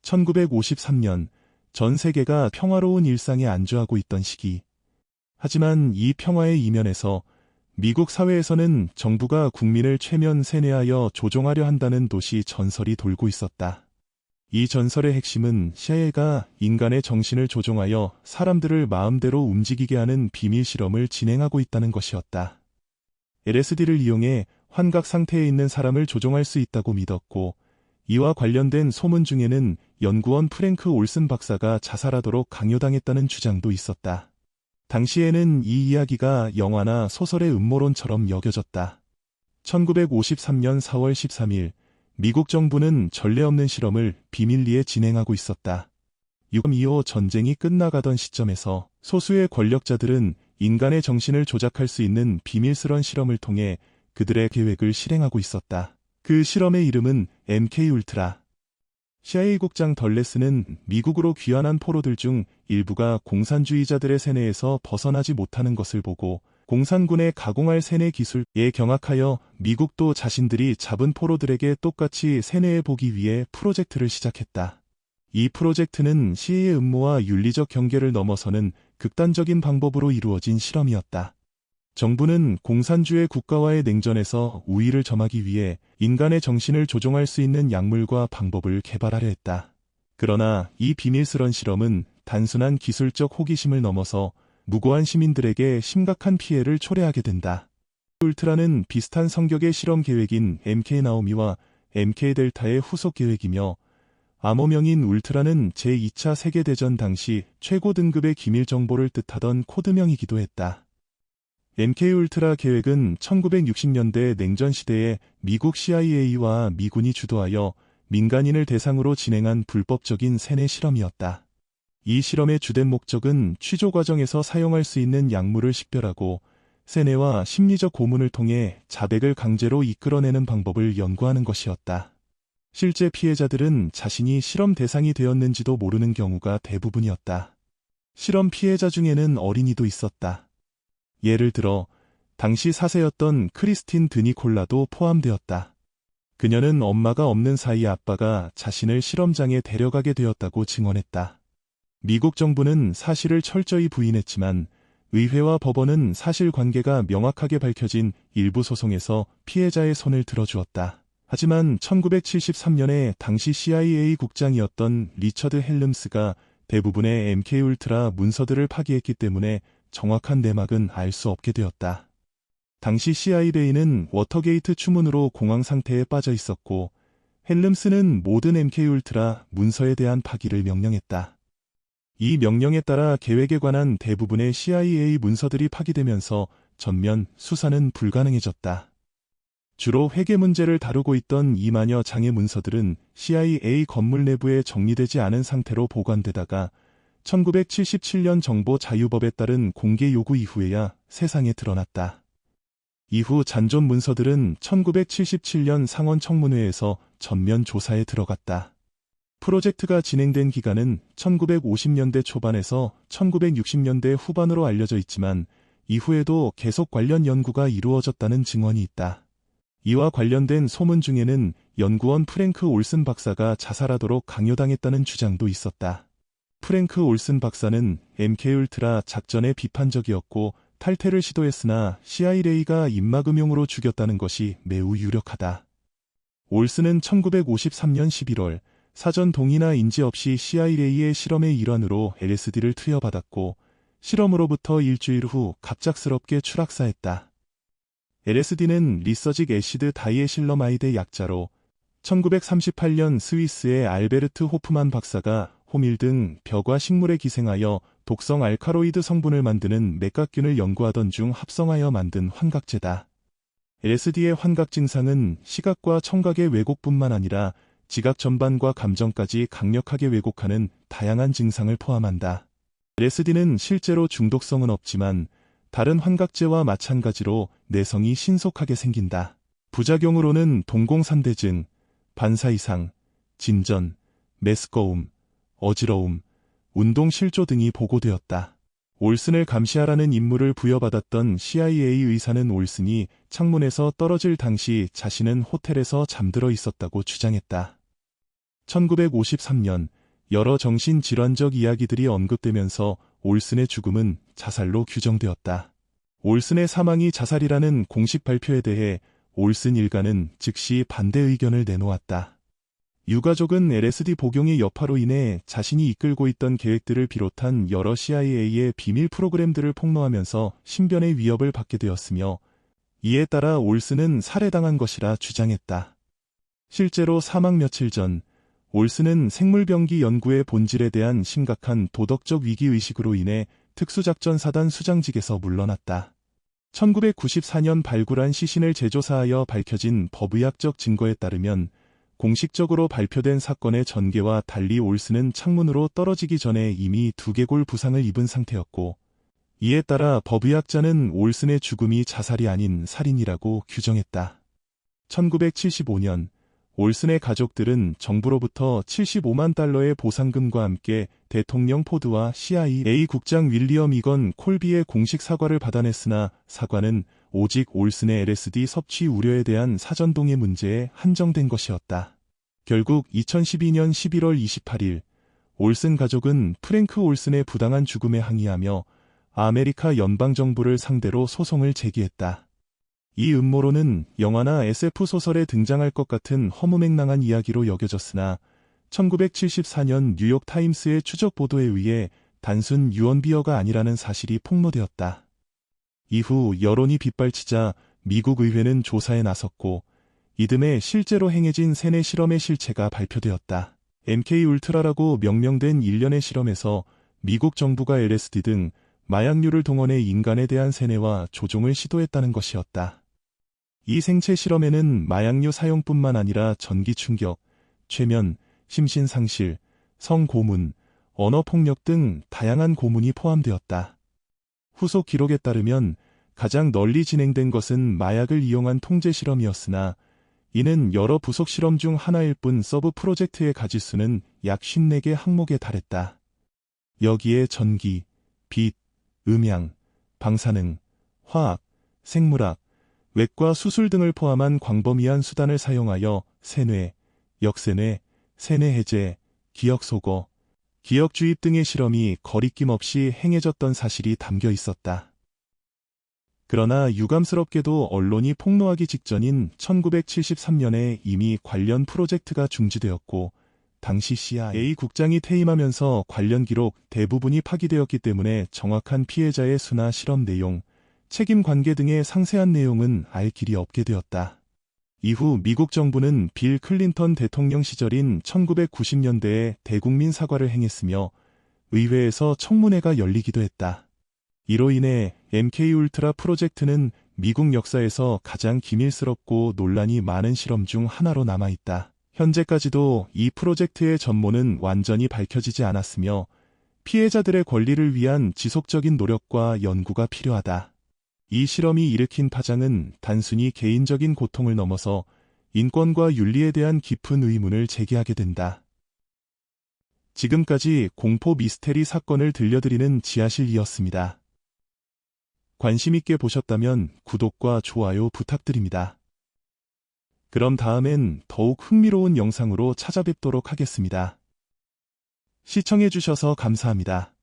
1953년 전 세계가 평화로운 일상에 안주하고 있던 시기. 하지만 이 평화의 이면에서 미국 사회에서는 정부가 국민을 최면 세뇌하여 조종하려 한다는 도시 전설이 돌고 있었다. 이 전설의 핵심은 CIA가 인간의 정신을 조종하여 사람들을 마음대로 움직이게 하는 비밀 실험을 진행하고 있다는 것이었다. LSD를 이용해 환각 상태에 있는 사람을 조종할 수 있다고 믿었고, 이와 관련된 소문 중에는 연구원 프랭크 올슨 박사가 자살하도록 강요당했다는 주장도 있었다. 당시에는 이 이야기가 영화나 소설의 음모론처럼 여겨졌다. 1953년 4월 13일, 미국 정부는 전례 없는 실험을 비밀리에 진행하고 있었다. 6.25 전쟁이 끝나가던 시점에서 소수의 권력자들은 인간의 정신을 조작할 수 있는 비밀스런 실험을 통해 그들의 계획을 실행하고 있었다. 그 실험의 이름은 MK울트라. CIA 국장 덜레스는 미국으로 귀환한 포로들 중 일부가 공산주의자들의 세뇌에서 벗어나지 못하는 것을 보고 공산군의 가공할 세뇌 기술에 경악하여 미국도 자신들이 잡은 포로들에게 똑같이 세뇌해보기 위해 프로젝트를 시작했다. 이 프로젝트는 CIA의 음모와 윤리적 경계를 넘어서는 극단적인 방법으로 이루어진 실험이었다. 정부는 공산주의 국가와의 냉전에서 우위를 점하기 위해 인간의 정신을 조종할 수 있는 약물과 방법을 개발하려 했다. 그러나 이 비밀스런 실험은 단순한 기술적 호기심을 넘어서 무고한 시민들에게 심각한 피해를 초래하게 된다. 울트라는 비슷한 성격의 실험 계획인 MK 나오미와 MK 델타의 후속 계획이며, 암호명인 울트라는 제2차 세계대전 당시 최고 등급의 기밀 정보를 뜻하던 코드명이기도 했다. MK울트라 계획은 1960년대 냉전 시대에 미국 CIA와 미군이 주도하여 민간인을 대상으로 진행한 불법적인 세뇌 실험이었다. 이 실험의 주된 목적은 취조 과정에서 사용할 수 있는 약물을 식별하고 세뇌와 심리적 고문을 통해 자백을 강제로 이끌어내는 방법을 연구하는 것이었다. 실제 피해자들은 자신이 실험 대상이 되었는지도 모르는 경우가 대부분이었다. 실험 피해자 중에는 어린이도 있었다. 예를 들어 당시 4세였던 크리스틴 드니콜라도 포함되었다. 그녀는 엄마가 없는 사이 아빠가 자신을 실험장에 데려가게 되었다고 증언했다. 미국 정부는 사실을 철저히 부인했지만 의회와 법원은 사실관계가 명확하게 밝혀진 일부 소송에서 피해자의 손을 들어주었다. 하지만 1973년에 당시 CIA 국장이었던 리처드 헬름스가 대부분의 MK울트라 문서들을 파기했기 때문에 정확한 내막은 알 수 없게 되었다. 당시 CIA는 워터게이트 추문으로 공황 상태에 빠져 있었고, 헬름스는 모든 MK울트라 문서에 대한 파기를 명령했다. 이 명령에 따라 계획에 관한 대부분의 CIA 문서들이 파기되면서 전면 수사는 불가능해졌다. 주로 회계 문제를 다루고 있던 2만여 장의 문서들은 CIA 건물 내부에 정리되지 않은 상태로 보관되다가 1977년 정보 자유법에 따른 공개 요구 이후에야 세상에 드러났다. 이후 잔존 문서들은 1977년 상원 청문회에서 전면 조사에 들어갔다. 프로젝트가 진행된 기간은 1950년대 초반에서 1960년대 후반으로 알려져 있지만 이후에도 계속 관련 연구가 이루어졌다는 증언이 있다. 이와 관련된 소문 중에는 연구원 프랭크 올슨 박사가 자살하도록 강요당했다는 주장도 있었다. 프랭크 올슨 박사는 MK울트라 작전에 비판적이었고 탈퇴를 시도했으나 CIA가 입막음용으로 죽였다는 것이 매우 유력하다. 올슨은 1953년 11월 사전 동의나 인지 없이 CIA의 실험의 일환으로 LSD를 투여받았고 실험으로부터 일주일 후 갑작스럽게 추락사했다. LSD는 리서직 애시드 다이에실러마이드의 약자로 1938년 스위스의 알베르트 호프만 박사가 호밀 등 벼과 식물에 기생하여 독성 알카로이드 성분을 만드는 맥각균을 연구하던 중 합성하여 만든 환각제다. LSD의 환각 증상은 시각과 청각의 왜곡뿐만 아니라 지각 전반과 감정까지 강력하게 왜곡하는 다양한 증상을 포함한다. LSD는 실제로 중독성은 없지만 다른 환각제와 마찬가지로 내성이 신속하게 생긴다. 부작용으로는 동공산대증, 반사이상, 진전, 메스꺼움, 어지러움, 운동실조 등이 보고되었다. 올슨을 감시하라는 임무를 부여받았던 CIA 의사는 올슨이 창문에서 떨어질 당시 자신은 호텔에서 잠들어 있었다고 주장했다. 1953년 여러 정신질환적 이야기들이 언급되면서 올슨의 죽음은 자살로 규정되었다. 올슨의 사망이 자살이라는 공식 발표에 대해 올슨 일가는 즉시 반대 의견을 내놓았다. 유가족은 LSD 복용의 여파로 인해 자신이 이끌고 있던 계획들을 비롯한 여러 CIA의 비밀 프로그램들을 폭로하면서 신변의 위협을 받게 되었으며, 이에 따라 올슨은 살해당한 것이라 주장했다. 실제로 사망 며칠 전 올슨은 생물병기 연구의 본질에 대한 심각한 도덕적 위기의식으로 인해 특수작전사단 수장직에서 물러났다. 1994년 발굴한 시신을 재조사하여 밝혀진 법의학적 증거에 따르면 공식적으로 발표된 사건의 전개와 달리 올슨은 창문으로 떨어지기 전에 이미 두개골 부상을 입은 상태였고, 이에 따라 법의학자는 올슨의 죽음이 자살이 아닌 살인이라고 규정했다. 1975년 올슨의 가족들은 정부로부터 75만 달러의 보상금과 함께 대통령 포드와 CIA 국장 윌리엄 이건 콜비의 공식 사과를 받아냈으나 사과는 오직 올슨의 LSD 섭취 우려에 대한 사전 동의 문제에 한정된 것이었다. 결국 2012년 11월 28일 올슨 가족은 프랭크 올슨의 부당한 죽음에 항의하며 아메리카 연방정부를 상대로 소송을 제기했다. 이 음모론은 영화나 SF 소설에 등장할 것 같은 허무맹랑한 이야기로 여겨졌으나 1974년 뉴욕타임스의 추적 보도에 의해 단순 유언비어가 아니라는 사실이 폭로되었다. 이후 여론이 빗발치자 미국 의회는 조사에 나섰고, 이듬해 실제로 행해진 세뇌 실험의 실체가 발표되었다. MK울트라라고 명명된 일련의 실험에서 미국 정부가 LSD 등 마약류를 동원해 인간에 대한 세뇌와 조종을 시도했다는 것이었다. 이 생체 실험에는 마약류 사용뿐만 아니라 전기 충격, 최면, 심신상실, 성고문, 언어폭력 등 다양한 고문이 포함되었다. 후속 기록에 따르면 가장 널리 진행된 것은 마약을 이용한 통제 실험이었으나, 이는 여러 부속 실험 중 하나일 뿐 서브 프로젝트의 가지수는 약 54개 항목에 달했다. 여기에 전기, 빛, 음향, 방사능, 화학, 생물학, 외과 수술 등을 포함한 광범위한 수단을 사용하여 세뇌, 역세뇌, 세뇌 해제, 기억 소거, 기억 주입 등의 실험이 거리낌 없이 행해졌던 사실이 담겨 있었다. 그러나 유감스럽게도 언론이 폭로하기 직전인 1973년에 이미 관련 프로젝트가 중지되었고, 당시 CIA 국장이 퇴임하면서 관련 기록 대부분이 파기되었기 때문에 정확한 피해자의 수나 실험 내용, 책임 관계 등의 상세한 내용은 알 길이 없게 되었다. 이후 미국 정부는 빌 클린턴 대통령 시절인 1990년대에 대국민 사과를 행했으며 의회에서 청문회가 열리기도 했다. 이로 인해 MK울트라 프로젝트는 미국 역사에서 가장 기밀스럽고 논란이 많은 실험 중 하나로 남아있다. 현재까지도 이 프로젝트의 전모는 완전히 밝혀지지 않았으며 피해자들의 권리를 위한 지속적인 노력과 연구가 필요하다. 이 실험이 일으킨 파장은 단순히 개인적인 고통을 넘어서 인권과 윤리에 대한 깊은 의문을 제기하게 된다. 지금까지 공포 미스테리 사건을 들려드리는 지하실이었습니다. 관심 있게 보셨다면 구독과 좋아요 부탁드립니다. 그럼 다음엔 더욱 흥미로운 영상으로 찾아뵙도록 하겠습니다. 시청해주셔서 감사합니다.